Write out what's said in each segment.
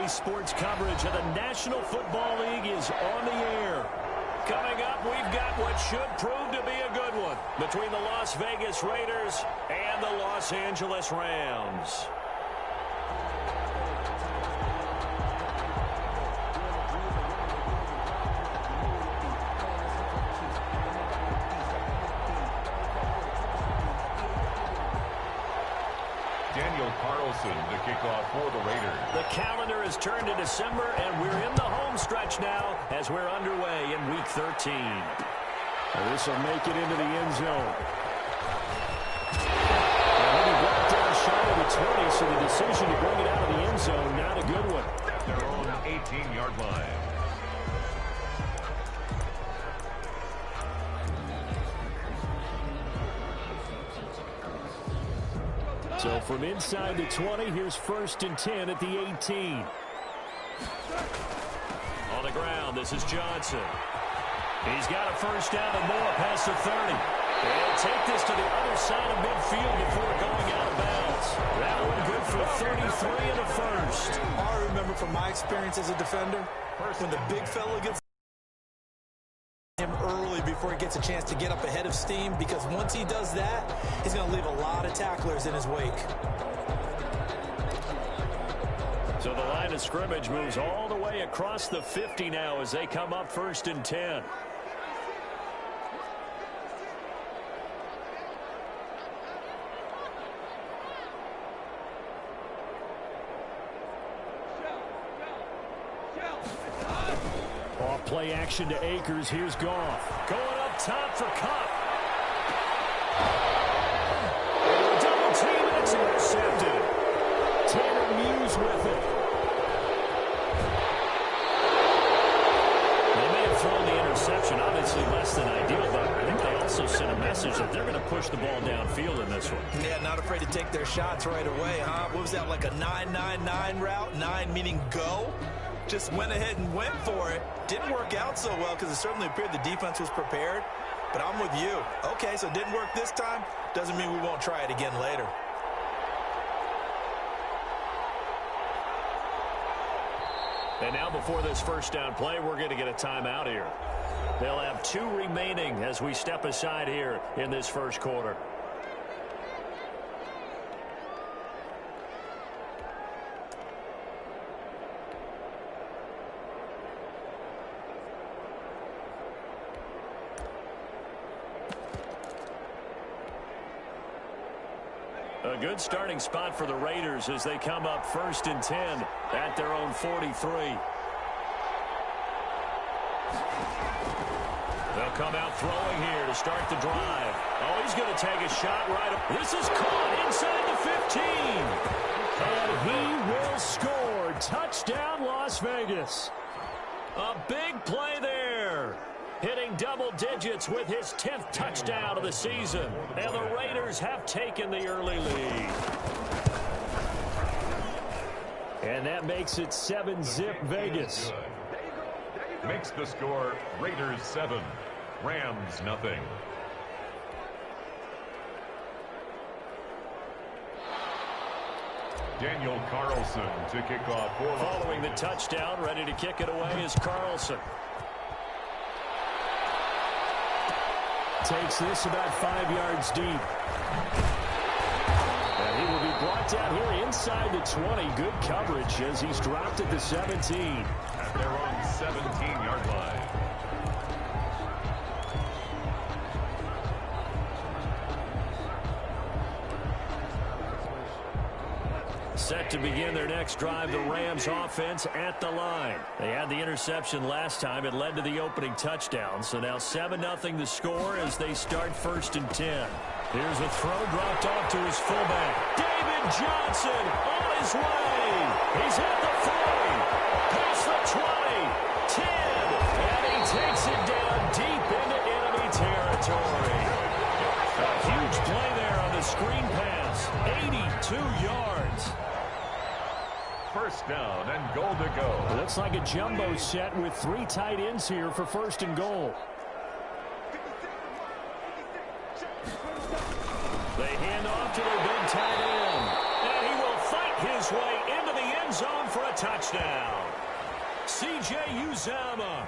sports coverage of the National Football League is on the air. Coming up, we've got what should prove to be a good one between the Las Vegas Raiders and the Los Angeles Rams. To kick off for the Raiders. The calendar has turned to December, and we're in the home stretch now as we're underway in Week 13. This will make it into the end zone. And he brought down shy of the 20, so the decision to bring it out of the end zone, not a good one. Their own 18-yard line. So from inside the 20, here's 1st and 10 at the 18. On the ground, this is Johnson. He's got a first down and more past the 30. They'll take this to the other side of midfield before going out of bounds. That one good for 33 and a first. I remember from my experience as a defender, when the big fella gets him early before he gets a chance to get up ahead of steam, because once he does that, he's going to leave a lot of tacklers in his wake. So the line of scrimmage moves all the way across the 50 now as they come up 1st and 10. Play action to Akers. Here's Goff. Going up top for Cup. Double team, and it's intercepted. Tanner Muse with it. They may have thrown the interception, obviously less than ideal, but I think they also sent a message that they're going to push the ball downfield in this one. Yeah, not afraid to take their shots right away, huh? What was that, like a 9-9-9 route? 9 meaning go? Just went ahead and went for it. Didn't work out so well because it certainly appeared the defense was prepared. But I'm with you. Okay, so it didn't work this time. Doesn't mean we won't try it again later. And now before this first down play, we're going to get a timeout here. They'll have 2 remaining as we step aside here in this first quarter. A good starting spot for the Raiders as they come up 1st and 10 at their own 43. They'll come out throwing here to start the drive. Oh, he's going to take a shot right up. This is caught inside the 15. And he will score. Touchdown, Las Vegas. A big play there. Hitting double digits with his 10th touchdown of the season. And the Raiders have taken the early lead. And that makes it 7-zip Vegas. Makes the score Raiders 7, Rams nothing. Daniel Carlson to kick off. Following the touchdown, ready to kick it away is Carlson. Takes this about 5 yards deep. And he will be brought down here inside the 20. Good coverage as he's dropped at the 17. At their own 17-yard line. Set to begin their next drive, the Rams offense at the line. They had the interception last time. It led to the opening touchdown. So now 7-0 the score as they start 1st and 10. Here's a throw dropped off to his fullback. David Johnson on his way. He's at the 40, past the 20, 10, and he takes it down deep into enemy territory. A huge play there on the screen pass, 82 yards. First down and goal to go. Looks like a jumbo set with 3 tight ends here for 1st and goal. They hand off to their big tight end. And he will fight his way into the end end zone for a touchdown. C.J. Uzomah,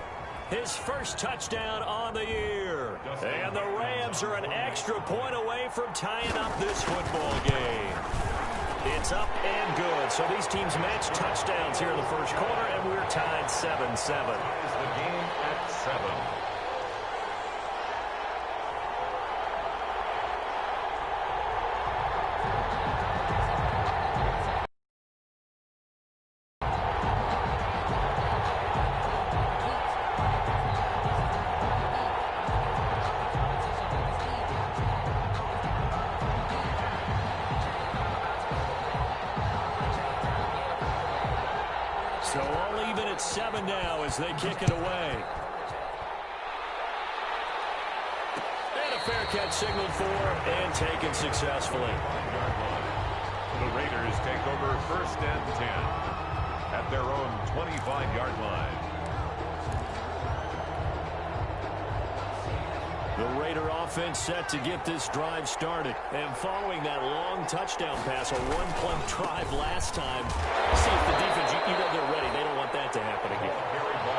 his first touchdown on the year. And the Rams are an extra point away from tying up this football game. It's up and good. So these teams match touchdowns here in the first quarter, and we're tied 7-7. The game at 7. So all even at 7 now as they kick it away. And a fair catch signaled for and taken successfully. The Raiders take over first and 10 at their own 25-yard line. The Raider offense set to get this drive started. And following that long touchdown pass, a one-play drive last time, see if the defense, you know they're ready. They don't want that to happen again.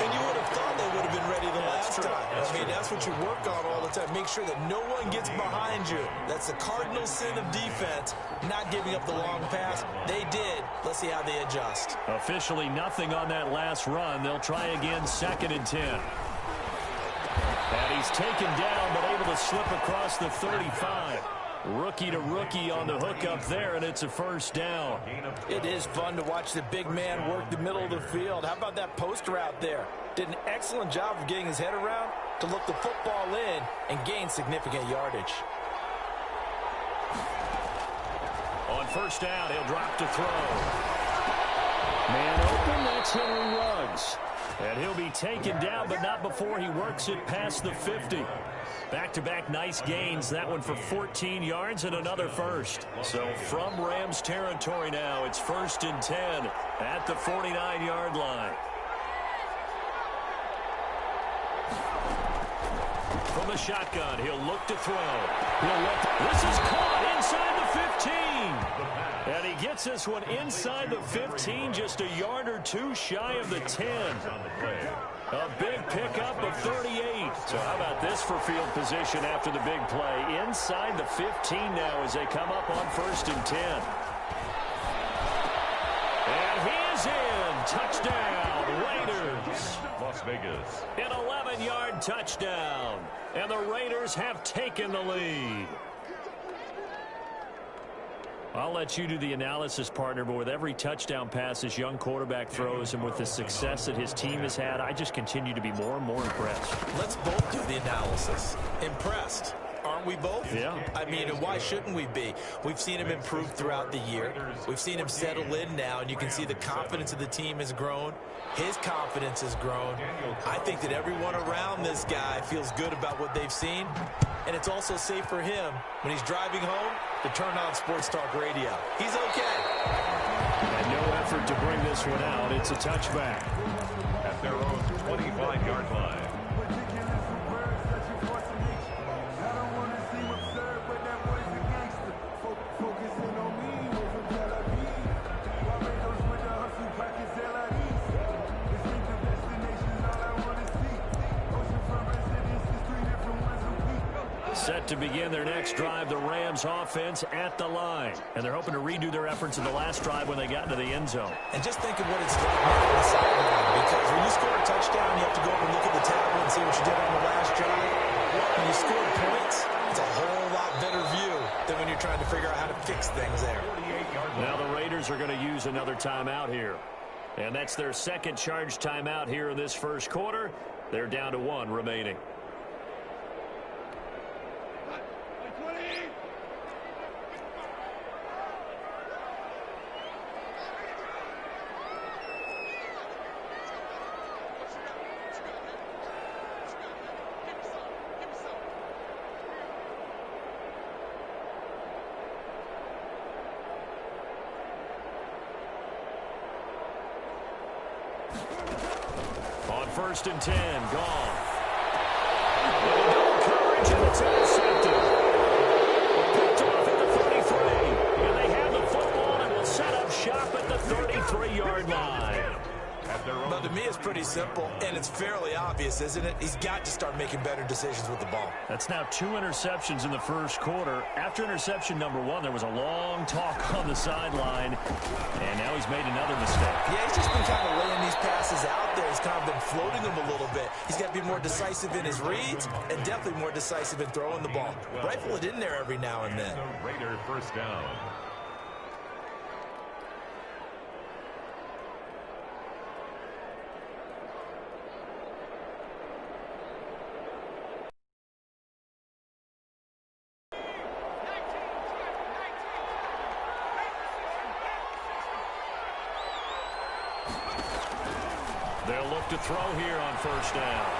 And you would have thought they would have been ready the last time. That's what you work on all the time. Make sure that no one gets behind you. That's the cardinal sin of defense, not giving up the long pass. They did. Let's see how they adjust. Officially nothing on that last run. They'll try again, 2nd and 10. And he's taken down, but able to slip across the 35. Rookie to rookie on the hook up there, and it's a first down. It is fun to watch the big man work the middle of the field. How about that post route there? Did an excellent job of getting his head around to look the football in and gain significant yardage. On first down, he'll drop to throw. Man open, that's Henry Ruggs. And he'll be taken down, but not before he works it past the 50. Back-to-back nice gains. That one for 14 yards and another first. So from Rams territory now, it's 1st and 10 at the 49-yard line. From the shotgun, he'll look to throw. This is caught inside the 15. And he gets this one inside the 15, just a yard or two shy of the 10. A big pickup of 38. So how about this for field position after the big play? Inside the 15 now as they come up on 1st and 10. And he is in. Touchdown, Raiders. Las Vegas. An 11-yard touchdown. And the Raiders have taken the lead. I'll let you do the analysis, partner, but with every touchdown pass this young quarterback throws and with the success that his team has had, I just continue to be more and more impressed. Let's both do the analysis. Impressed. Aren't we both? Yeah. I mean, why shouldn't we be? We've seen him improve throughout the year. We've seen him settle in now, and you can see the confidence of the team has grown. His confidence has grown. I think that everyone around this guy feels good about what they've seen, and it's also safe for him when he's driving home to turn on Sports Talk Radio. He's okay. And no effort to bring this one out. It's a touchback. At their own 25-yard line. Set to begin their next drive, the Rams offense at the line. And they're hoping to redo their efforts in the last drive when they got into the end zone. And just think of what it's like now on the sideline, because when you score a touchdown, you have to go up and look at the table and see what you did on the last drive. When you score points, it's a whole lot better view than when you're trying to figure out how to fix things there. Now the Raiders are going to use another timeout here. And that's their second charge timeout here in this first quarter. They're down to 1 remaining. On 1st and 10, gone. Coverage, and it's intercepted. Picked off at the 33. And they have the football and will set up shop at the 35. 23-yard line. But to me, it's pretty simple, and it's fairly obvious, isn't it? He's got to start making better decisions with the ball. That's now 2 interceptions in the first quarter. After interception number 1, there was a long talk on the sideline, and now he's made another mistake. Yeah, he's just been kind of laying these passes out there. He's kind of been floating them a little bit. He's got to be more decisive in his reads and definitely more decisive in throwing the ball. Rifle it in there every now and then. The Raider first down. They'll look to throw here on first down.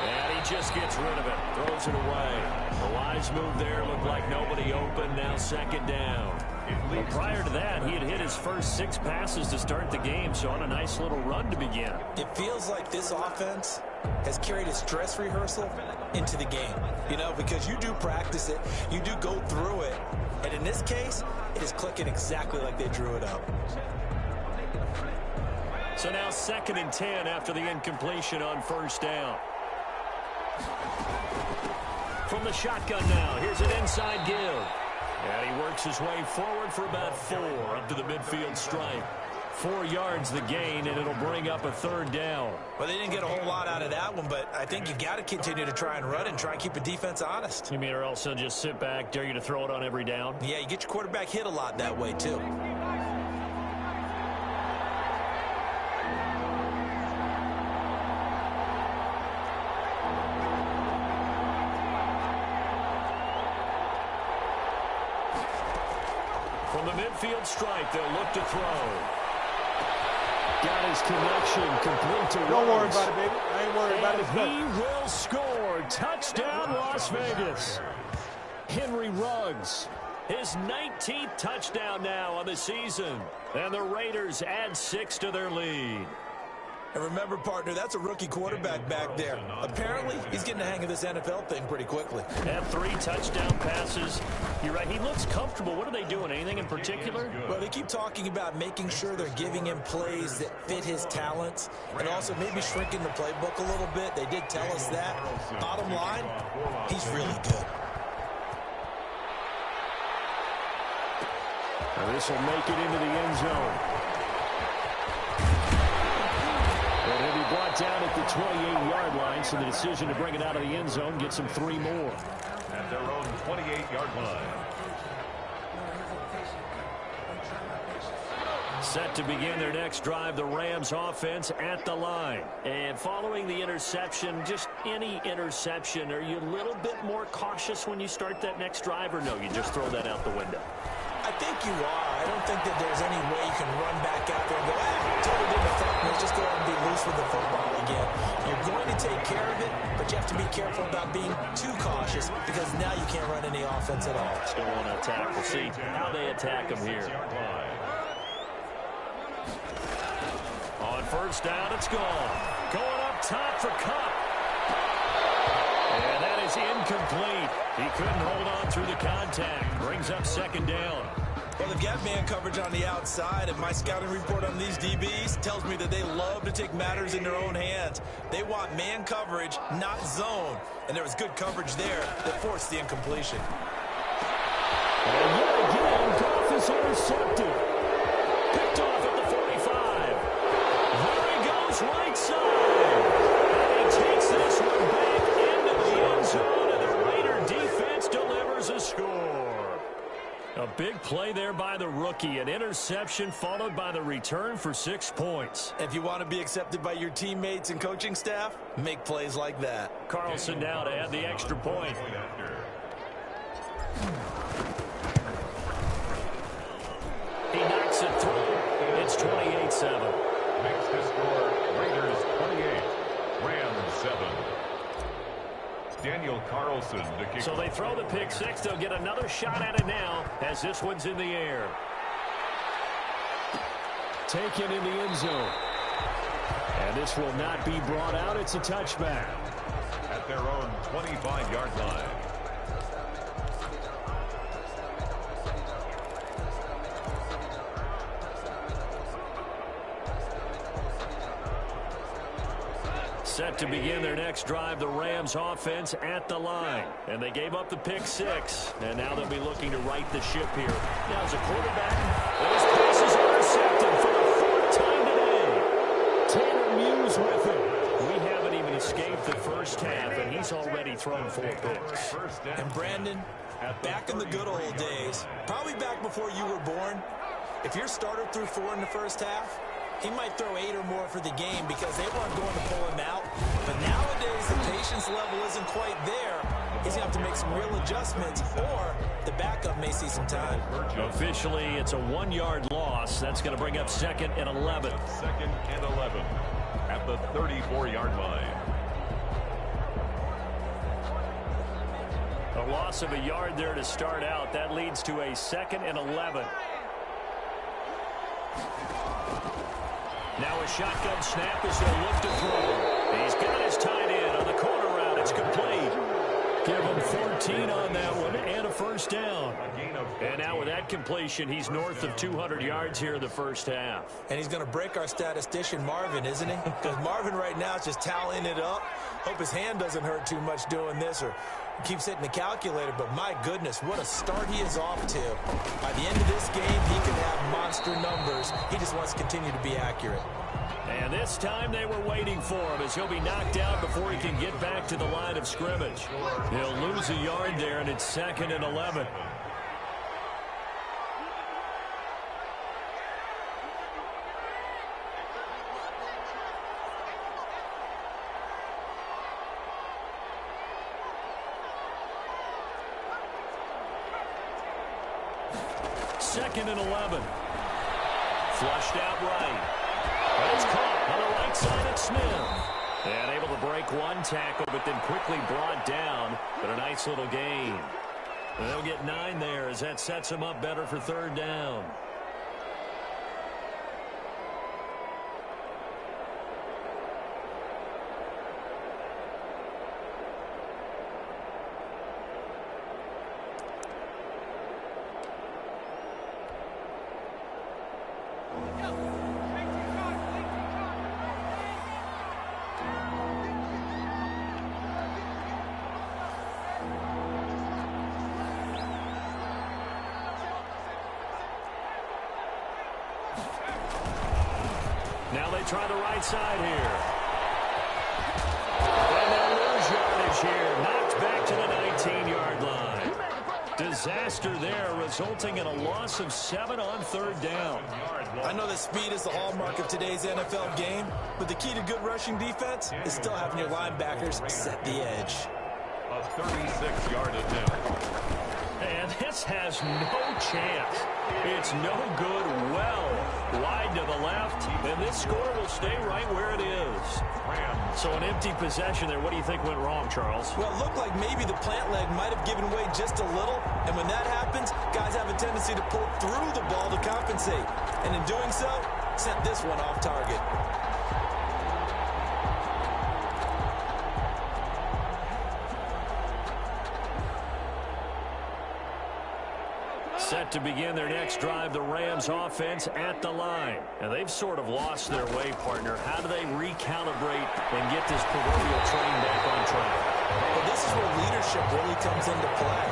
And he just gets rid of it. Throws it away. The wise move there. Looked like nobody open. Now second down. But prior to that, he had hit his first 6 passes to start the game, so on a nice little run to begin. It feels like this offense has carried a stress rehearsal into the game. You know, because you do practice it. You do go through it. And in this case, it is clicking exactly like they drew it up. So now 2nd and 10 after the incompletion on first down. From the shotgun now, here's an inside give. And he works his way forward for about 4 up to the midfield stripe. 4 yards the gain, and it'll bring up a 3rd down. Well, they didn't get a whole lot out of that one, but I think you got to continue to try and run and try and keep the defense honest. You mean or else they'll just sit back, dare you to throw it on every down? Yeah, you get your quarterback hit a lot that way, too. From the midfield stripe, they'll look to throw. Got his connection complete to Don't worry Ruggs. about it, baby. I ain't worried about it. And he will score. Touchdown, Las Vegas. Henry Ruggs. His 19th touchdown now on the season. And the Raiders add 6 to their lead. And remember, partner, that's a rookie quarterback back there. Apparently, he's getting the hang of this NFL thing pretty quickly. Had 3 touchdown passes. You're right, he looks comfortable. What are they doing? Anything in particular? Well, they keep talking about making sure they're giving him plays that fit his talents and also maybe shrinking the playbook a little bit. They did tell us that. Bottom line, he's really good. Now this will make it into the end zone. And he'll be brought down at the 28-yard line, so the decision to bring it out of the end zone gets him 3 more. At their own 28-yard line. Set to begin their next drive, the Rams offense at the line. And following the interception, just any interception, are you a little bit more cautious when you start that next drive, or no, you just throw that out the window? I think you are. I don't think that there's any way you can run back out there and go, totally didn't affect me. Let's just go ahead and be loose with the football again. You're going to take care of it, but you have to be careful about being too cautious because now you can't run any offense at all. Still want to attack. We'll see how they attack them here. On first down, it's gone. Going up top for Cup. And that is incomplete. He couldn't hold on through the contact. Brings up second down. Well, they've got man coverage on the outside, and my scouting report on these DBs tells me that they love to take matters in their own hands. They want man coverage, not zone. And there was good coverage there that forced the incompletion. And yet again, Goff is intercepted. Picked off at the 45. There he goes, right side. And he takes this one back into the end zone, and the Raider defense delivers a score. A big play there by the rookie. An interception followed by the return for 6 points. If you want to be accepted by your teammates and coaching staff, make plays like that. Carlson now to add the extra point. He knocks it through. It's 28-7. Makes the score Raiders 28, Rams 7. Daniel Carlson to kick. So they throw the pick six. They'll get another shot at it now as this one's in the air. Taken in the end zone. And this will not be brought out. It's a touchback. At their own 25-yard line. Set to begin their next drive, the Rams offense at the line. And they gave up the pick 6. And now they'll be looking to right the ship here. Now as a quarterback, those passes are intercepted for the 4th time today. Tanner Muse with him. We haven't even escaped the first half, and he's already thrown 4 picks. And Brandon, back in the good old days, probably back before you were born, if your starter threw 4 in the first half, he might throw 8 or more for the game because they weren't going to pull him out. But nowadays, the patience level isn't quite there. He's going to have to make some real adjustments, or the backup may see some time. Officially, it's a 1-yard loss. That's going to bring up 2nd and 11. 2nd and 11 at the 34-yard line. A loss of a yard there to start out. That leads to a 2nd and 11. Now a shotgun snap as they'll look to throw. He's got his tight end on the corner route. It's complete. Give him 14 on that one and a first down. And now with that completion, he's north of 200 yards here in the first half. And he's going to break our statistician Marvin, isn't he? Because Marvin right now is just tallying it up. Hope his hand doesn't hurt too much doing this or keeps hitting the calculator. But my goodness, what a start he is off to. By the end of this game, he could have monster numbers. He just wants to continue to be accurate. And this time they were waiting for him as he'll be knocked out before he can get back to the line of scrimmage. He'll lose a yard there, and it's 2nd and 11. Second and 11. Flushed out right. But it's caught on the right side of Smith. And able to break one tackle, but then quickly brought down. But a nice little gain. And they'll get 9 there as that sets them up better for 3rd down. Now they try the right side here. And they'll lose yardage here. Knocked back to the 19-yard line. Disaster there, resulting in a loss of 7 on 3rd down. I know that speed is the hallmark of today's NFL game, but the key to good rushing defense is still having your linebackers set the edge. A 36-yard attempt. And this has no chance. It's no good. Well wide to the left, and this score will stay right where it is. So an empty possession there. What do you think went wrong, Charles? Well, it looked like maybe the plant leg might have given way just a little, and when that happens, guys have a tendency to pull through the ball to compensate, and in doing so, sent this one off target. Set to begin their next drive, the Rams offense at the line. And they've sort of lost their way, partner. How do they recalibrate and get this proverbial train back on track? Well, this is where leadership really comes into play.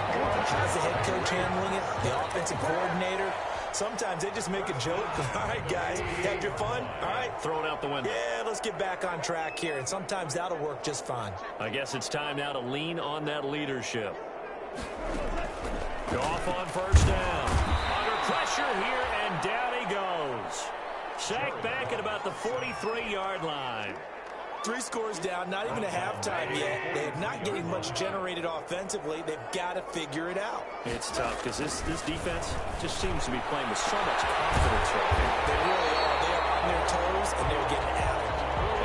How's the head coach handling it? The offensive coordinator? Sometimes they just make a joke. All right, guys, had your fun? All right. Throw it out the window. Yeah, let's get back on track here. And sometimes that'll work just fine. I guess it's time now to lean on that leadership. Go off on 1st down. Under pressure here, and down he goes. Sacked back at about the 43-yard line. 3 scores down, not even a halftime yet. They're not getting much generated offensively. They've got to figure it out. It's tough because this defense just seems to be playing with so much confidence right now. They really are. They are on their toes, and they're getting at it.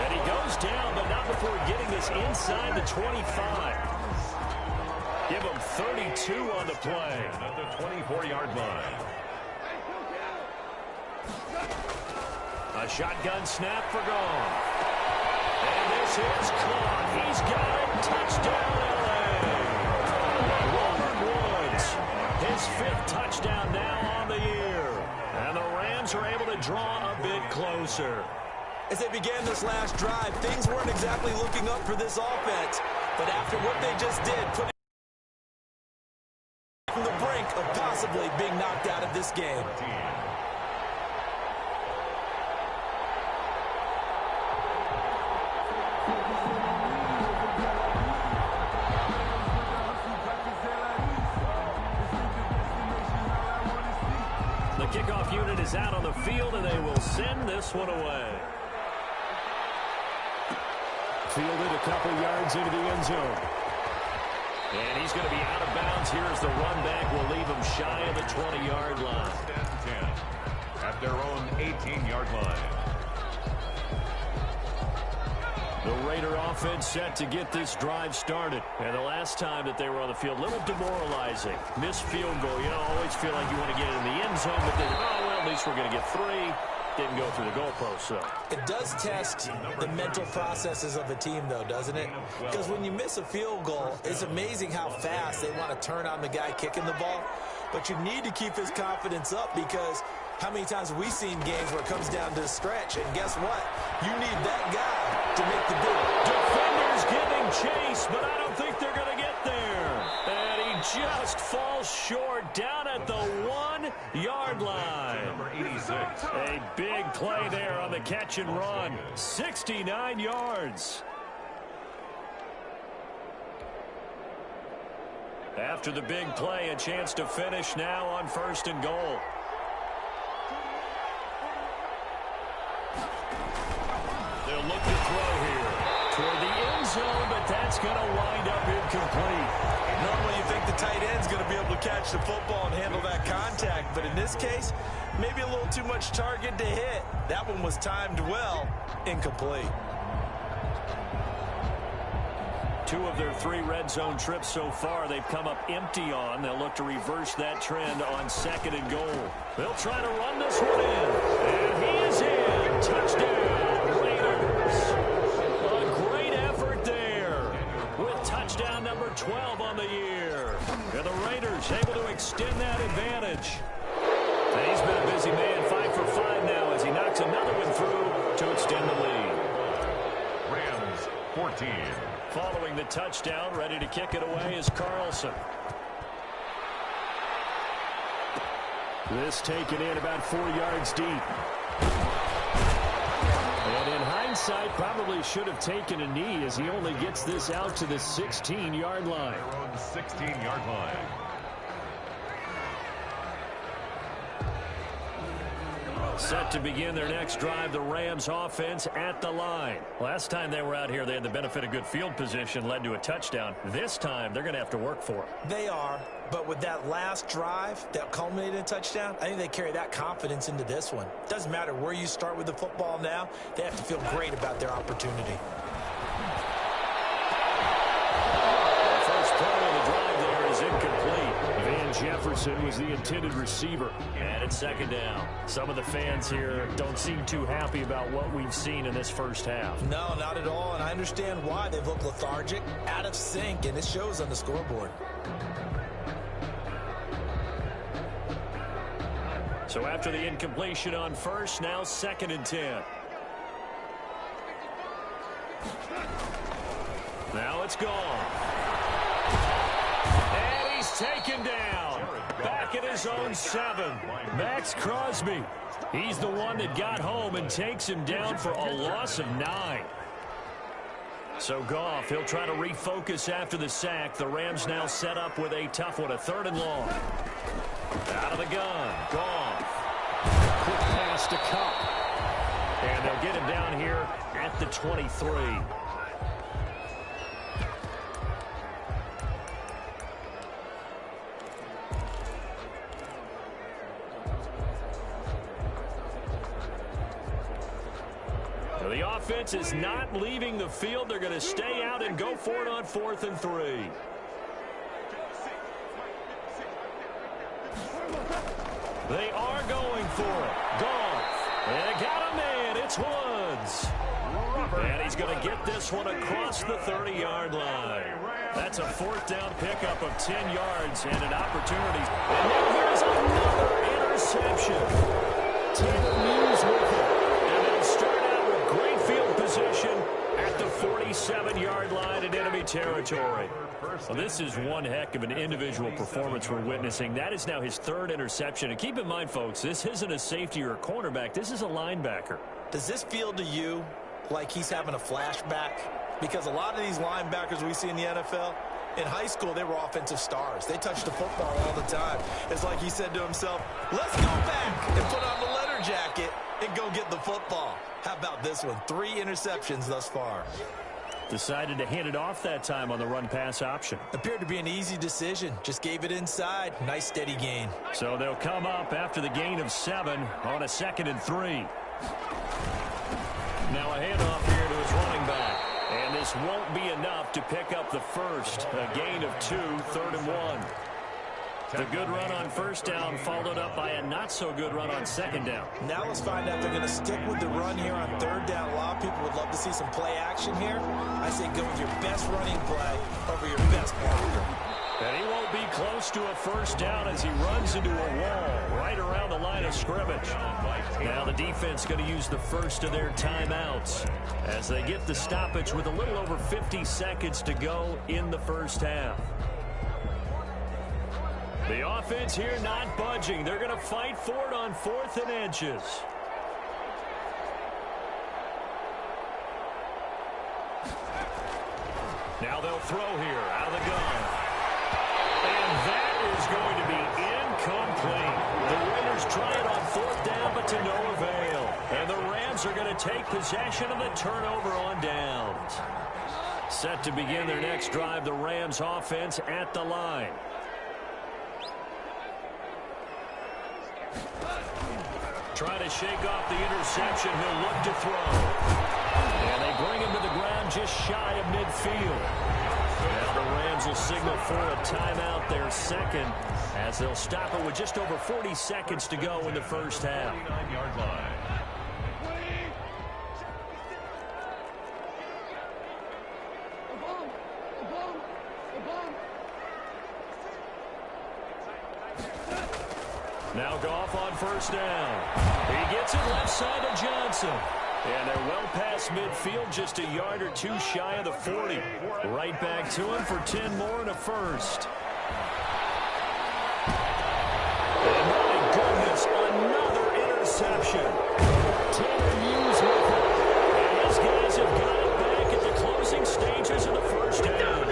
And he goes down, but not before getting this inside the 25. Give him 32 on the play. At the 24-yard line. A shotgun snap for gone. And this is caught. He's got it. Touchdown, L.A. Robert Woods. His 5th touchdown now on the year. And the Rams are able to draw a bit closer. As they began this last drive, things weren't exactly looking up for this offense. But after what they just did, putting on the brink of possibly being knocked out of this game. The kickoff unit is out on the field, and they will send this one away. Fielded a couple yards into the end zone. And he's going to be out of bounds here as the run back will leave him shy of the 20-yard line. 10 at their own 18-yard line. The Raider offense set to get this drive started. And the last time that they were on the field, a little demoralizing. Missed field goal. You know, always feel like you want to get it in the end zone, but then, oh, well, at least we're going to get 3. Didn't go through the goalpost, so. It does test the mental processes of a team, though, doesn't it? Because when you miss a field goal, it's amazing how fast they want to turn on the guy kicking the ball. But you need to keep his confidence up, because how many times have we seen games where it comes down to the stretch, and guess what? You need that guy to make the big. Defenders giving chase, but I don't think they're going to get there. And he just falls short down at the 1-yard line. Number 86. A big play there on the catch and run. 69 yards. After the big play, a chance to finish now on 1st and goal. They'll look to throw here toward the end zone, but that's going to wind up incomplete. Normally you think the tight end's going to be able to catch the football and handle that contact, but in this case, maybe a little too much target to hit. That one was timed well, incomplete. 2 of their 3 red zone trips so far they've come up empty on. They'll look to reverse that trend on 2nd and goal. They'll try to run this one in. And he is in. Touchdown, Raiders. A great effort there with touchdown number 12 on the year. And the Raiders able to extend that advantage. And he's been a busy man, 5 for 5 now as he knocks another one through to extend the lead. Rams 14. Following the touchdown, ready to kick it away is Carlson. This taken in about 4 yards deep. And in hindsight, probably should have taken a knee as he only gets this out to the 16-yard line. Their own 16-yard line. Set to begin their next drive, the Rams offense at the line. Last time they were out here, they had the benefit of good field position, led to a touchdown. This time, they're going to have to work for it. They are, but with that last drive that culminated in a touchdown, I think they carry that confidence into this one. Doesn't matter where you start with the football now, they have to feel great about their opportunity. The first play of the drive there is incomplete. Van Jefferson was the intended receiver. And it's 2nd down. Some of the fans here don't seem too happy about what we've seen in this first half. No, not at all, and I understand why. They've looked lethargic, out of sync, and it shows on the scoreboard. So after the incompletion on 1st, now 2nd and 10. Now it's gone. And he's taken down. Back at his own 7. Max Crosby. He's the one that got home and takes him down for a loss of 9. So Goff, he'll try to refocus after the sack. The Rams now set up with a tough one, a 3rd and long. Out of the gun, Goff. Quick pass to Cup. And they'll get him down here at the 23. The offense is not leaving the field. They're going to stay out and go for it on 4th and 3. They are going for it. Goff. They got a man. It's Woods. And he's going to get this one across the 30-yard line. That's a 4th down pickup of 10 yards and an opportunity. And now here's another interception. Taylor Muse with it. And they'll start out with great 7-yard line in enemy territory. Well, this is one heck of an individual performance we're witnessing. That is now his 3rd interception. And keep in mind, folks, this isn't a safety or a cornerback. This is a linebacker. Does this feel to you like he's having a flashback? Because a lot of these linebackers we see in the NFL, in high school, they were offensive stars. They touched the football all the time. It's like he said to himself, let's go back and put on the leather jacket and go get the football. How about this one? 3 interceptions thus far. Decided to hand it off that time on the run-pass option. Appeared to be an easy decision. Just gave it inside. Nice steady gain. So they'll come up after the gain of 7 on a 2nd and 3. Now a handoff here to his running back. And this won't be enough to pick up the first. A gain of 2, 3rd and 1. The good run on first down followed up by a not-so-good run on 2nd down. Now let's find out if they're going to stick with the run here on 3rd down. A lot of people would love to see some play action here. I say go with your best running play over your best blocker. And he won't be close to a first down as he runs into a wall right around the line of scrimmage. Now the defense going to use the first of their timeouts as they get the stoppage with a little over 50 seconds to go in the first half. The offense here not budging. They're going to fight for it on 4th and inches. Now they'll throw here out of the gun. And that is going to be incomplete. The Raiders try it on 4th down, but to no avail. And the Rams are going to take possession of the turnover on downs. Set to begin their next drive, the Rams offense at the line. Trying to shake off the interception. He'll look to throw. And they bring him to the ground just shy of midfield. Now the Rams will signal for a timeout, their 2nd, as they'll stop it with just over 40 seconds to go in the first half. Now Goff on first down. He gets it left side of Johnson. And they're well past midfield, just a yard or 2 shy of the 40. Right back to him for 10 more and a first. And my goodness, another interception. Taylor Hughes with it. And his guys have got it back at the closing stages of the first half.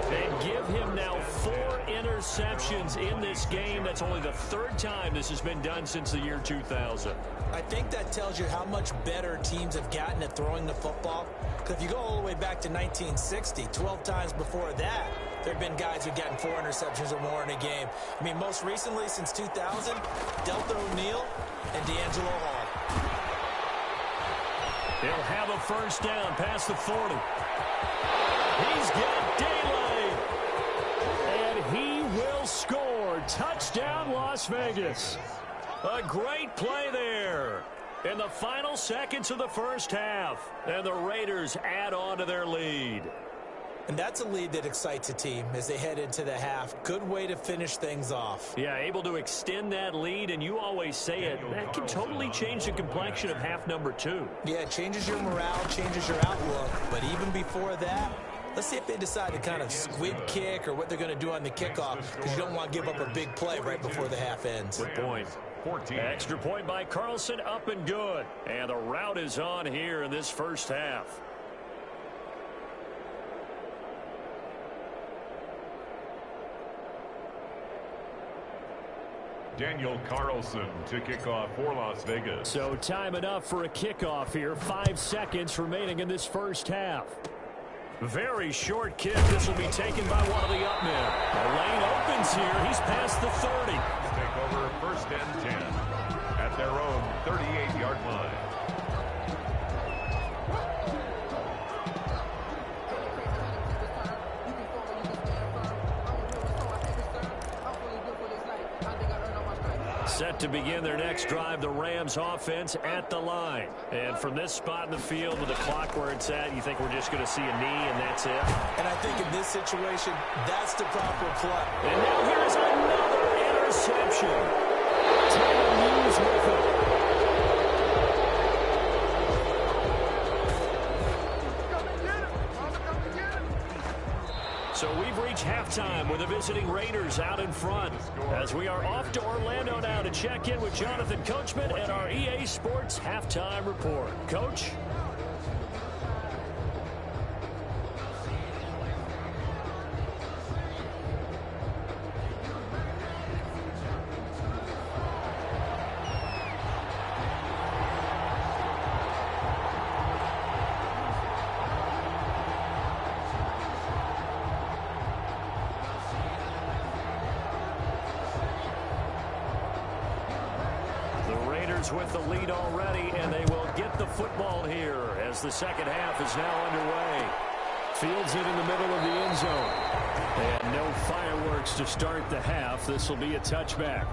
And give him now 4 interceptions in this game. That's only the 3rd time this has been done since the year 2000. I think that tells you how much better teams have gotten at throwing the football. Because if you go all the way back to 1960, 12 times before that, there have been guys who've gotten 4 interceptions or more in a game. I mean, most recently, since 2000, Delta O'Neal and D'Angelo Hall. He'll have a first down past the 40. He's got daylight. And he will score. Touchdown, Las Vegas. A great play there in the final seconds of the first half. And the Raiders add on to their lead. And that's a lead that excites a team as they head into the half. Good way to finish things off. Yeah, able to extend that lead, and you always say it, that can totally change the complexion of half number 2. Yeah, it changes your morale, changes your outlook. But even before that, let's see if they decide to kind of squib kick or what they're going to do on the kickoff, because you don't want to give up a big play right before the half ends. Good point. 14. Extra point by Carlson, up and good. And the route is on here in this first half. Daniel Carlson to kick off for Las Vegas. So time enough for a kickoff here. 5 seconds remaining in this first half. Very short kick. This will be taken by one of the up men. The lane opens here. He's past the 30. Take over 1st and 10 at their own 38-yard line. Set to begin their next drive, the Rams offense at the line. And from this spot in the field with the clock where it's at, you think we're just going to see a knee and that's it? And I think in this situation, that's the proper play. And now here's another interception. Taylor Hughes with it. So we've reached halftime with the visiting Raiders out in front. As we are off to Orlando now to check in with Jonathan Coachman and our EA Sports Halftime Report. Coach? With the lead already, and they will get the football here as the second half is now underway. Fields it in the middle of the end zone. And no fireworks to start the half. This will be a touchback.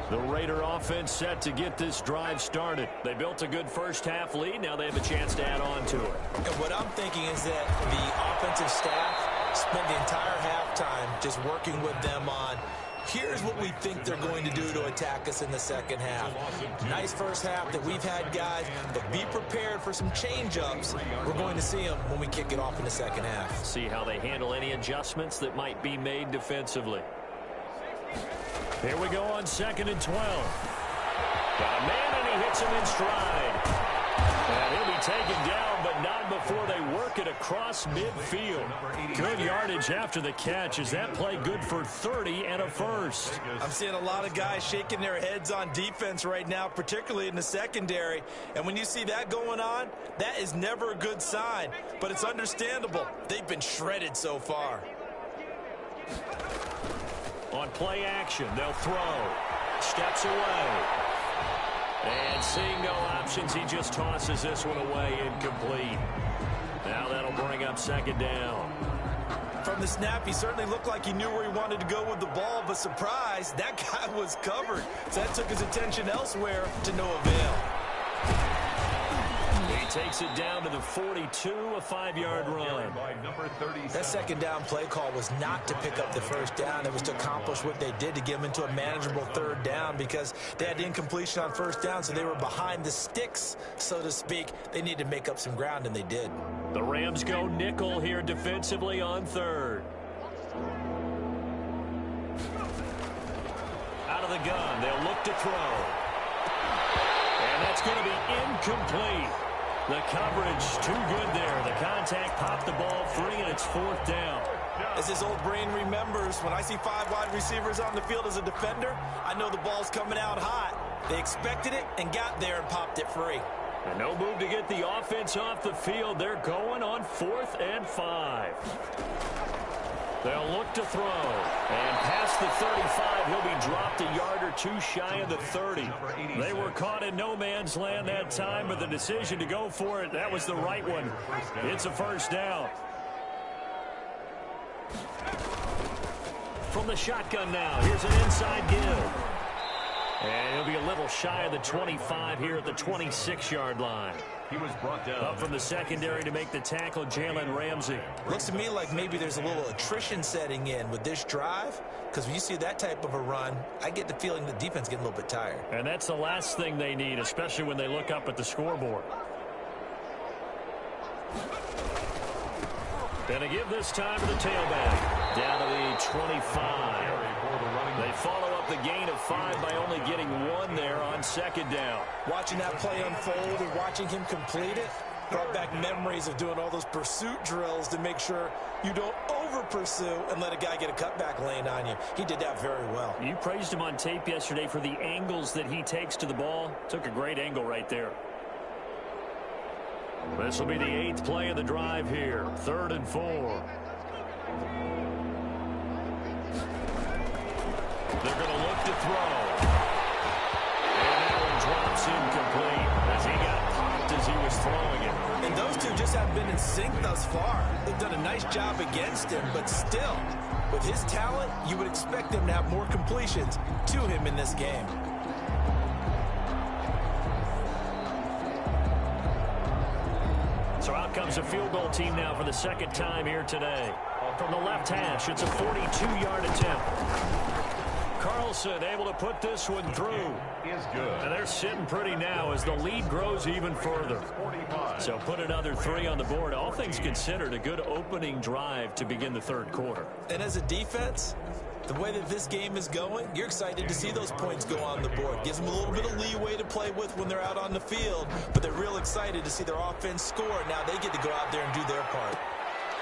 The Raider offense set to get this drive started. They built a good first half lead. Now they have a chance to add on to it. And what I'm thinking is that the offensive staff spent the entire halftime just working with them on, here's what we think they're going to do to attack us in the second half. Nice first half that we've had, guys, but be prepared for some change-ups. We're going to see them when we kick it off in the second half. See how they handle any adjustments that might be made defensively. Here we go on 2nd and 12. Got a man, and he hits him in stride. And he'll be taken down, but not before they work it across midfield. Good yardage after the catch. Is that play good for 30 and a first? I'm seeing a lot of guys shaking their heads on defense right now, particularly in the secondary. And when you see that going on, that is never a good sign. But it's understandable. They've been shredded so far. On play action, they'll throw. Steps away. And seeing no options, he just tosses this one away, incomplete. Now that'll bring up 2nd down. From the snap, he certainly looked like he knew where he wanted to go with the ball, but surprise, that guy was covered. So that took his attention elsewhere to no avail. He takes it down to the 42, a 5-yard run. That 2nd down play call was not to pick up the first down. It was to accomplish what they did to get them into a manageable 3rd down because they had incompletion on 1st down, so they were behind the sticks, so to speak. They needed to make up some ground, and they did. The Rams go nickel here defensively on 3rd. Out of the gun, they'll look to throw. And that's going to be incomplete. The coverage too good there. The contact popped the ball free, and it's 4th down. As his old brain remembers, when I see 5 wide receivers on the field as a defender, I know the ball's coming out hot. They expected it and got there and popped it free. And no move to get the offense off the field. They're going on 4th and 5. They'll look to throw. And past the 35, he'll be dropped a yard or two shy of the 30. They were caught in no man's land that time, but the decision to go for it, that was the right one. It's a 1st down. From the shotgun now, here's an inside give. And he'll be a little shy of the 25 here at the 26-yard line. He was brought down. Up from the secondary to make the tackle, Jalen Ramsey. Looks to me like maybe there's a little attrition setting in with this drive, because when you see that type of a run, I get the feeling the defense getting a little bit tired. And that's the last thing they need, especially when they look up at the scoreboard. Gonna give this time to the tailback. Down to the 25. They follow up the gain of 5 by only getting 1 there on 2nd down. Watching that play unfold and watching him complete it brought back memories of doing all those pursuit drills to make sure you don't over-pursue and let a guy get a cutback lane on you. He did that very well. You praised him on tape yesterday for the angles that he takes to the ball. Took a great angle right there. This will be the 8th play of the drive here. 3rd and 4. They're going to look to throw. And that one drops incomplete as he got popped as he was throwing it. And those two just haven't been in sync thus far. They've done a nice job against him, but still, with his talent, you would expect them to have more completions to him in this game. So out comes a field goal team now for the 2nd time here today. From the left hash, it's a 42-yard attempt. Carl Wilson able to put this one through. Is good. And they're sitting pretty now as the lead grows even further. 45. So put another 3 on the board. All things considered, a good opening drive to begin the third quarter. And as a defense, the way that this game is going, you're excited to see those points go on the board. Gives them a little bit of leeway to play with when they're out on the field, but they're real excited to see their offense score. Now they get to go out there and do their part.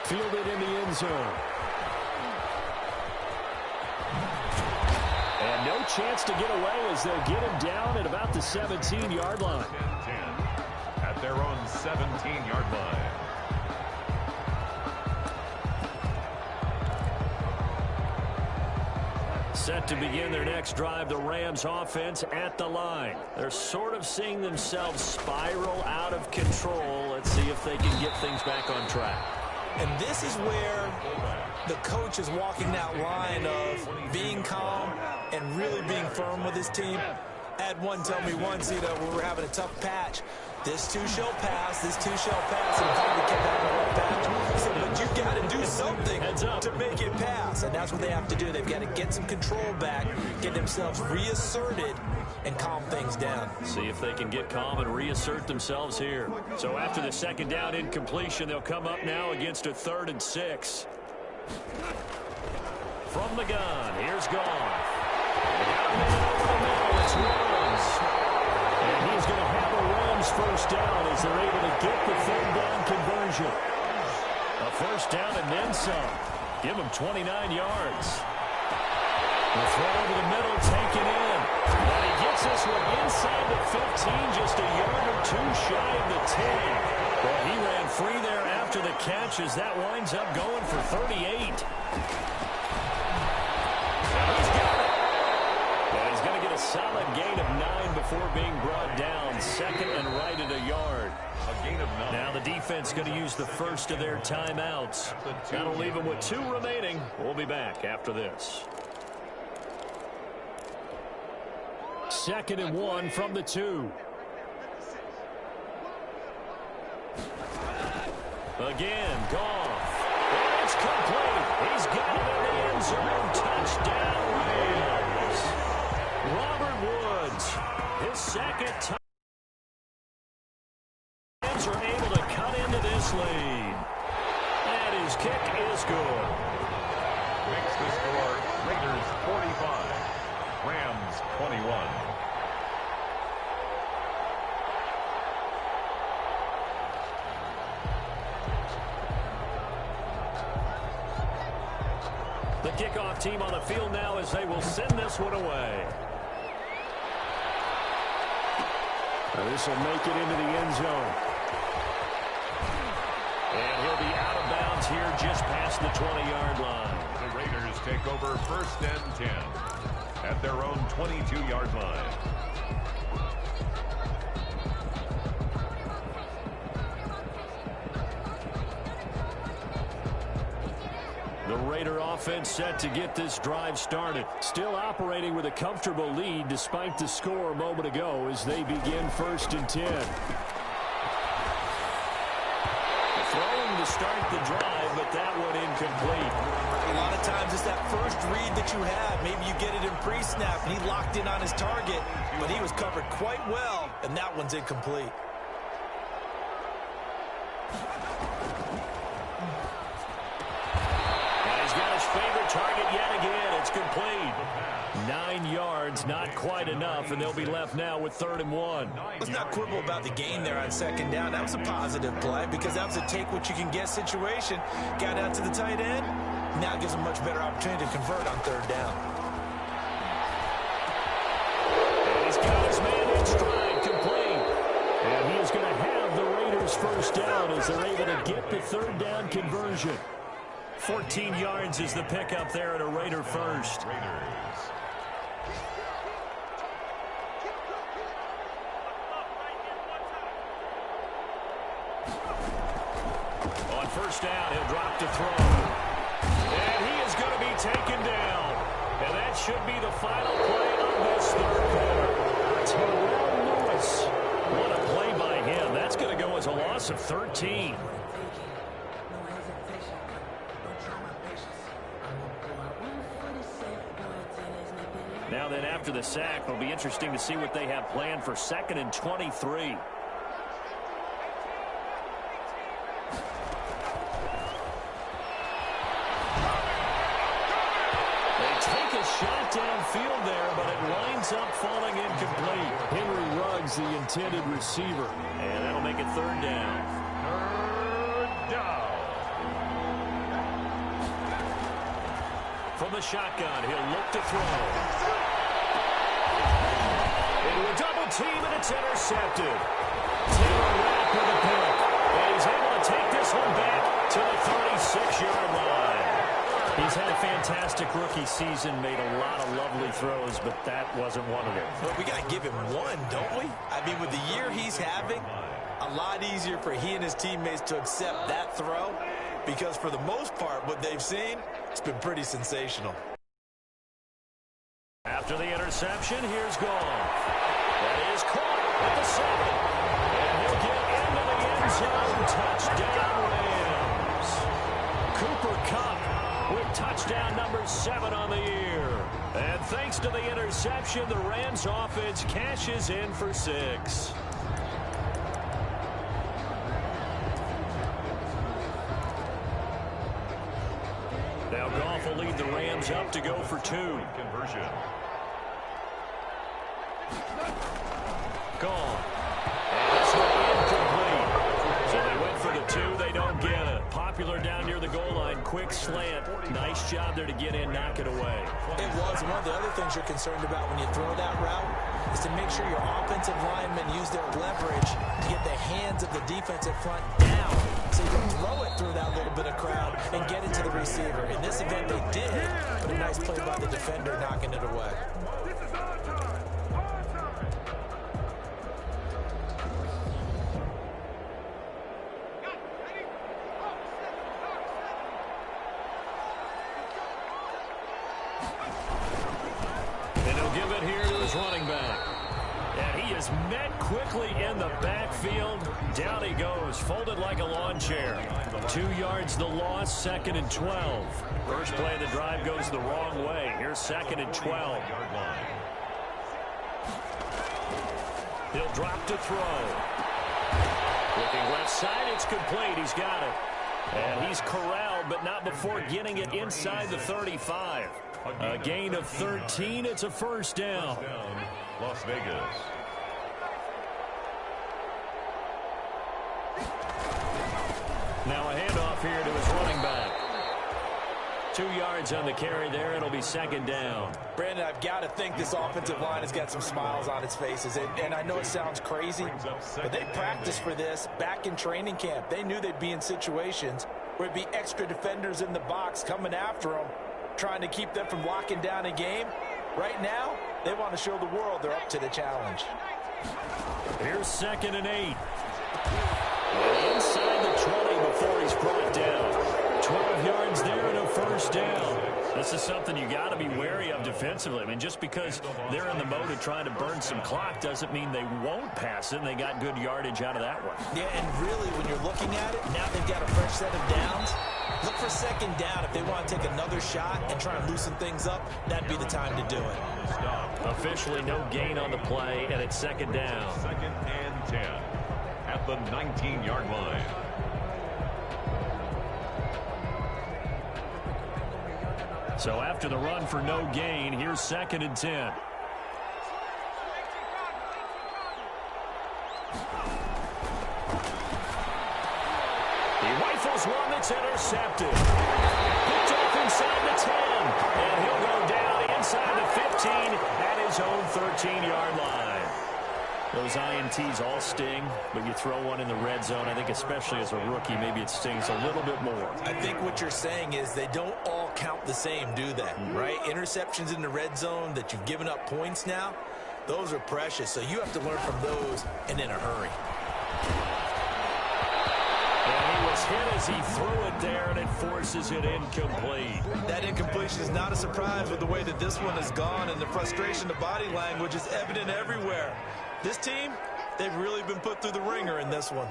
Fielded in the end zone. And no chance to get away as they'll get him down at about the 17-yard line. 10 at their own 17-yard line. Set to begin their next drive, the Rams offense at the line. They're sort of seeing themselves spiral out of control. Let's see if they can get things back on track. And this is where the coach is walking that line of being calm and really being firm with his team. I had one tell me once, we were having a tough patch. This too shall pass, this too shall pass, and finally kept having a rough patch. He said, but you got to do something to make it pass, and that's what they have to do. They've got to get some control back, get themselves reasserted, and calm things down. See if they can get calm and reassert themselves here. So after the second down incompletion, they'll come up now against a 3rd and 6. From the gun, here's Goff. They got a man over the middle, it's Rams. And he's going to have a Rams first down as they're able to get the 3rd down conversion. A first down and then some. Give him 29 yards. The throw over the middle, taken in. And he gets this one inside the 15, just a yard or 2 shy of the 10. Well, he ran free there after the catch as that winds up going for 38. Solid gain of 9 before being brought down. 2nd and right at a yard. A gain of 9. Now the defense going to use the first of their timeouts. That'll leave them with 2 remaining. We'll be back after this. 2nd and 1 from the 2. Again, Goff. And it's complete. He's got it in the end zone. Touchdown, Rams. Robert Woods, his 2nd time. Rams are able to cut into this lead. And his kick is good. Makes the score Raiders 45, Rams 21. The kickoff team on the field now as they will send this one away. This will make it into the end zone. And he'll be out of bounds here just past the 20-yard line. The Raiders take over 1st and 10 at their own 22-yard line. The Raider offense set to get this drive started. Still operating with a comfortable lead despite the score a moment ago as they begin 1st and 10. Throwing to start the drive, but that one incomplete. A lot of times it's that first read that you have. Maybe you get it in pre-snap, and he locked in on his target, but he was covered quite well, and that one's incomplete. Target yet again. It's complete. 9 yards, not quite enough, and they'll be left now with 3rd and 1. Let's not quibble about the gain there on 2nd down. That was a positive play because that was a take-what-you-can-get situation. Got out to the tight end. Now gives them much better opportunity to convert on 3rd down. And he's got his man in stride, complete. And he is going to have the Raiders first down as they're able to get the 3rd down conversion. 14 yards is the pickup there at a Raider first. On 1st down, he'll drop to throw. And he is going to be taken down. And that should be the final play of this 3rd quarter. Terrell Lewis. What a play by him. That's going to go as a loss of 13. Now then, after the sack, it'll be interesting to see what they have planned for 2nd and 23. Shot downfield there, but it winds up falling incomplete. Henry Ruggs, the intended receiver. And that'll make it 3rd down. 3rd down. From the shotgun, he'll look to throw. Into a double team, and it's intercepted. Taylor Rapp with a pick. And he's able to take this one back to the 36-yard line. He's had a fantastic rookie season, made a lot of lovely throws, but that wasn't one of them. Well, we got to give him one, don't we? I mean, with the year he's having, a lot easier for he and his teammates to accept that throw, because for the most part, what they've seen, it's been pretty sensational. After the interception, here's Goff. That is caught at the 7. And he'll get into the end zone. Touchdown, Rams. Cooper Kupp with touchdown number 7 on the year. And thanks to the interception, the Rams offense cashes in for 6. Now Goff will lead the Rams up to go for 2. Conversion. Gone. And this one incomplete. So they went for the 2. They don't get it. Popular down near the goal line. Quick slant. Nice job there to get in, knock it away. It was. One of the other things you're concerned about when you throw that route is to make sure your offensive linemen use their leverage to get the hands of the defensive front down so you can throw it through that little bit of crowd and get it to the receiver. In this event, they did, but a nice play by the defender knocking it away. Give it here to his running back. And he is met quickly in the backfield. Down he goes, folded like a lawn chair. 2 yards the loss, 2nd and 12. First play of the drive goes the wrong way. Here's 2nd and 12. He'll drop to throw. Looking left side, it's complete. He's got it. And he's corralled, but not before getting it inside the 35. A gain of 13. It's a 1st down. Las Vegas. Now a handoff here to his running back. 2 yards on the carry there. It'll be 2nd down. Brandon, I've got to think this offensive line has got some smiles on its faces. And I know it sounds crazy, but they practiced for this back in training camp. They knew they'd be in situations where it'd be extra defenders in the box coming after them, trying to keep them from locking down a game. Right now, they want to show the world they're up to the challenge. Here's 2nd and 8. And inside the 20 before he's brought down. 12 yards there and a 1st down. This is something you got to be wary of defensively. I mean, just because they're in the mode of trying to burn some clock doesn't mean they won't pass it, and they got good yardage out of that one. Yeah, and really, when you're looking at it, now they've got a fresh set of downs. Look for 2nd down. If they want to take another shot and try and loosen things up, that'd be the time to do it. Officially no gain on the play, and it's 2nd down. 2nd and 10 at the 19-yard line. So after the run for no gain, here's 2nd and 10. He rifles one that's intercepted. Picked off inside the 10. And he'll go down inside the 15 at his own 13-yard line. Those INTs all sting, but you throw one in the red zone, I think especially as a rookie, maybe it stings a little bit more. I think what you're saying is they don't all count the same, do they? Right? Interceptions in the red zone that you've given up points now, those are precious. So you have to learn from those and in a hurry. And he was hit as he threw it there, and it forces it incomplete. That incompletion is not a surprise with the way that this one has gone, and the frustration, the body language is evident everywhere. This team, they've really been put through the ringer in this one.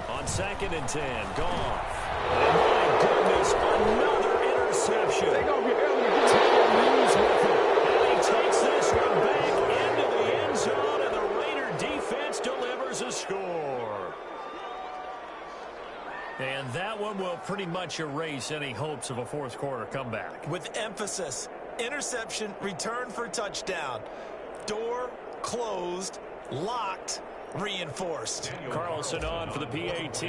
On 2nd and 10, Goff. And my goodness, another interception. much erase any hopes of a fourth quarter comeback. With emphasis, interception, return for touchdown. Door closed, locked, reinforced. Carlson on for the PAT.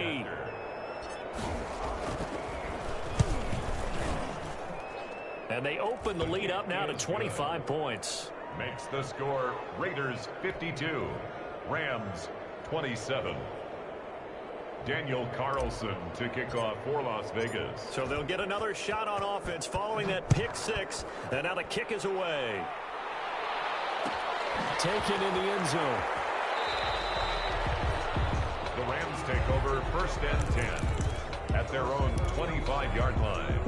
And they open the lead up now to 25 points. Makes the score Raiders 52, Rams 27. Daniel Carlson to kick off for Las Vegas. So they'll get another shot on offense following that pick six. And now the kick is away. Taken in the end zone. The Rams take over first and 10 at their own 25-yard line.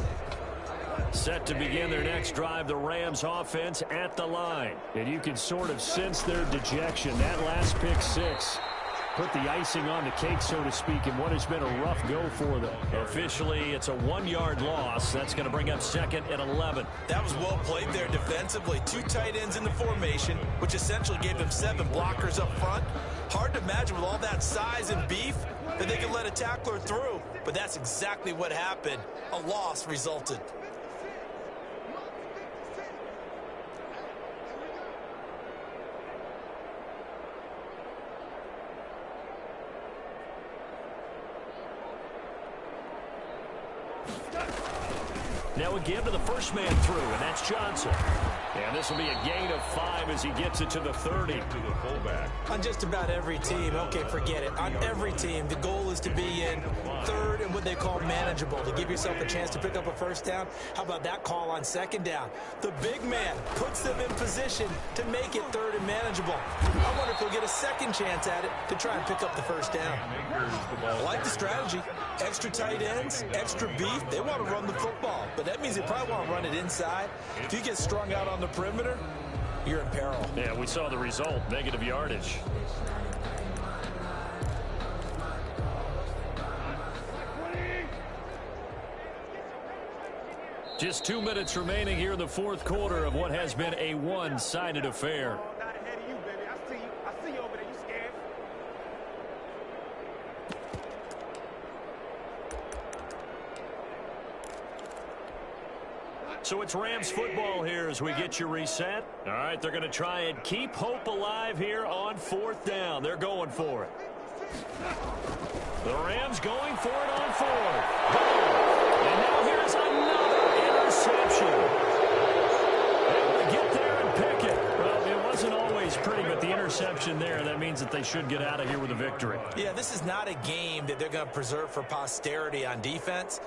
Set to begin their next drive, the Rams offense at the line. And you can sort of sense their dejection. That last pick six put the icing on the cake, so to speak, in what has been a rough go for them. Officially, it's a 1-yard loss. That's going to bring up second and 11. That was well played there defensively. 2 tight ends in the formation, which essentially gave them 7 blockers up front. Hard to imagine with all that size and beef that they could let a tackler through. But that's exactly what happened. A loss resulted. Now again to the first man through, and that's Johnson. And this will be a gain of 5 as he gets it to the 30. To the fullback. On just about every team, okay, forget it. On every team, the goal is to be in third and what they call manageable, to give yourself a chance to pick up a first down. How about that call on second down? The big man puts them in position to make it third and manageable. I wonder if he'll get a second chance at it to try and pick up the first down. I like the strategy. Extra tight ends, extra beef. They want to run the football, but that means they probably want to run it inside. If you get strung out on the perimeter, you're in peril. Yeah, we saw the result, negative yardage. Just 2 minutes remaining here in the fourth quarter of what has been a one-sided affair. So it's Rams football here as we get you reset. All right, they're going to try and keep hope alive here on fourth down. They're going for it. The Rams going for it on fourth. And now here's another interception. Get there and pick it. Well, it wasn't always pretty, but the interception there, that means that they should get out of here with a victory. Yeah, this is not a game that they're going to preserve for posterity on defense.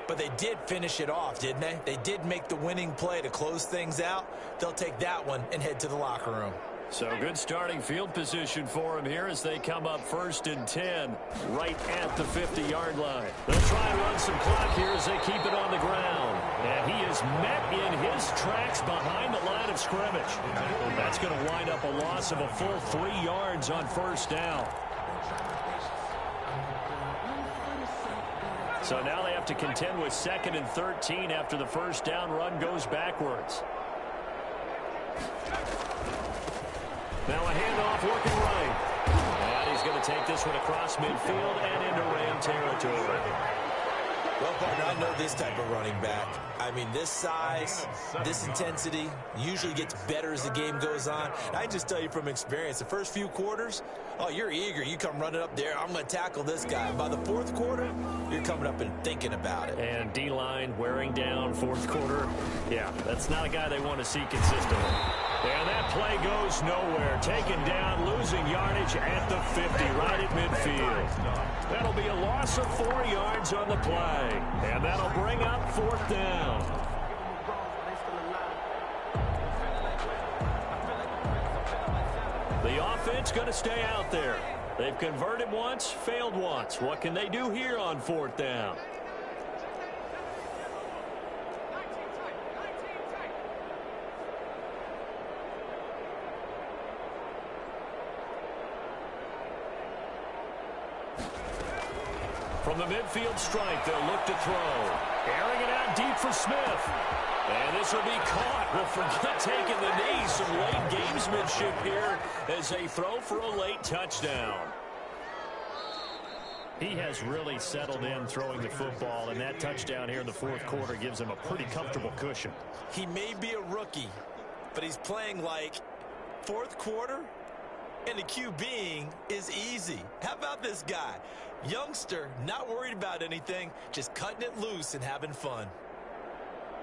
But they did finish it off, didn't they? They did make the winning play to close things out. They'll take that one and head to the locker room. So good starting field position for him here as they come up first and 10 right at the 50-yard line. They'll try and run some clock here as they keep it on the ground. And he is met in his tracks behind the line of scrimmage. That's going to wind up a loss of a full 3 yards on first down. So now they have to contend with 2nd and 13 after the first down run goes backwards. Now a handoff working right. And he's going to take this one across midfield and into Ram territory. Well, partner, I know this type of running back. I mean, this size, this intensity usually gets better as the game goes on. And I just tell you from experience, the first few quarters, oh, you're eager. You come running up there, I'm going to tackle this guy. By the fourth quarter, you're coming up and thinking about it. And D-line wearing down fourth quarter. Yeah, that's not a guy they want to see consistently. And that play goes nowhere. Taken down, losing yardage at the 50, right at midfield. That'll be a loss of 4 yards on the play. And that'll bring up fourth down. The offense going to stay out there. They've converted once, failed once. What can they do here on fourth down? From the midfield strike, they'll look to throw. Airing it out deep for Smith. And this will be caught. Well, forget taking the knee. Some late gamesmanship here as they throw for a late touchdown. He has really settled in throwing the football, and that touchdown here in the fourth quarter gives him a pretty comfortable cushion. He may be a rookie, but he's playing like fourth quarter, and the QBing is easy. How about this guy? Youngster, not worried about anything, just cutting it loose and having fun.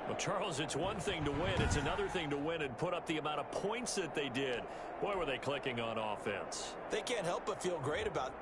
Well, Charles, it's one thing to win. It's another thing to win and put up the amount of points that they did. Boy, were they clicking on offense. They can't help but feel great about